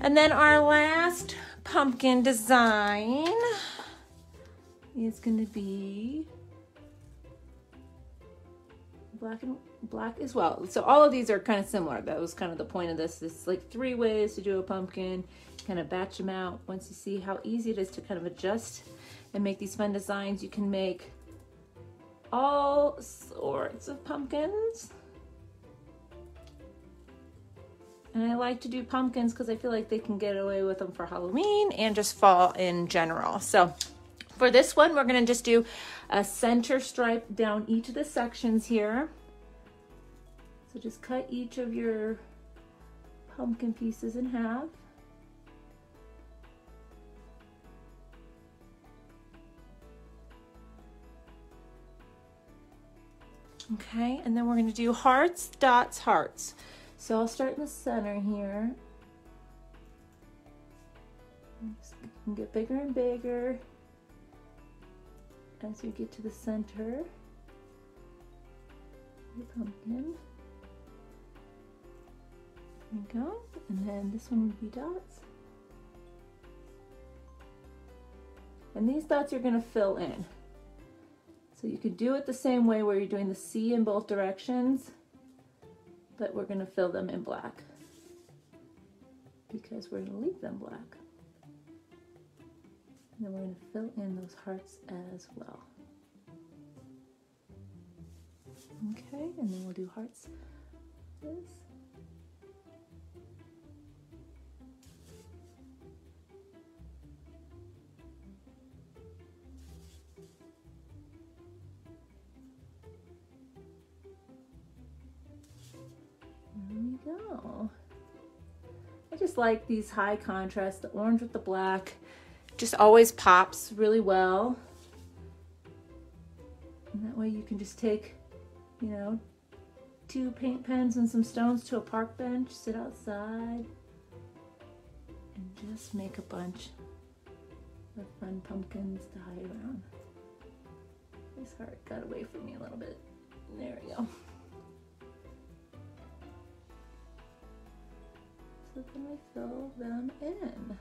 And then our last pumpkin design is going to be black as well. So all of these are kind of similar. That was kind of the point of this. It's like 3 ways to do a pumpkin. Kind of batch them out. Once you see how easy it is to kind of adjust and make these fun designs, you can make all sorts of pumpkins. And I like to do pumpkins because I feel like they can get away with them for Halloween and just fall in general. So for this one, we're going to just do a center stripe down each of the sections here. So just cut each of your pumpkin pieces in half. Okay, and then we're going to do hearts, dots, hearts. So I'll start in the center here. You can get bigger and bigger as you get to the center of your pumpkin. There you go. And then this one would be dots. And these dots you're going to fill in. So you could do it the same way where you're doing the C in both directions, but we're going to fill them in black because we're going to leave them black. And then we're going to fill in those hearts as well. Okay, and then we'll do hearts like this. There we go. I just like these high contrast, the orange with the black. Just always pops really well. And that way you can just take, you know, 2 paint pens and some stones to a park bench, sit outside, and just make a bunch of fun pumpkins to hide around. This heart got away from me a little bit. There we go. So then we fill them in.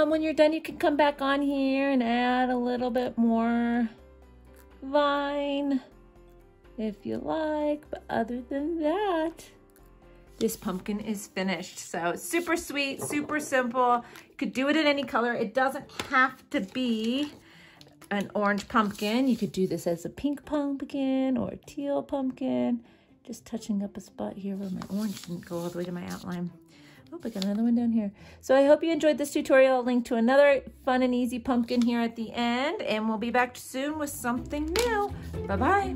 When you're done, you can come back on here and add a little bit more vine if you like, but other than that, this pumpkin is finished. So it's super sweet, super simple. You could do it in any color. It doesn't have to be an orange pumpkin. You could do this as a pink pumpkin or a teal pumpkin. Just touching up a spot here where my orange didn't go all the way to my outline. Oh, I got another one down here. So I hope you enjoyed this tutorial. I'll link to another fun and easy pumpkin here at the end, and we'll be back soon with something new. Bye-bye.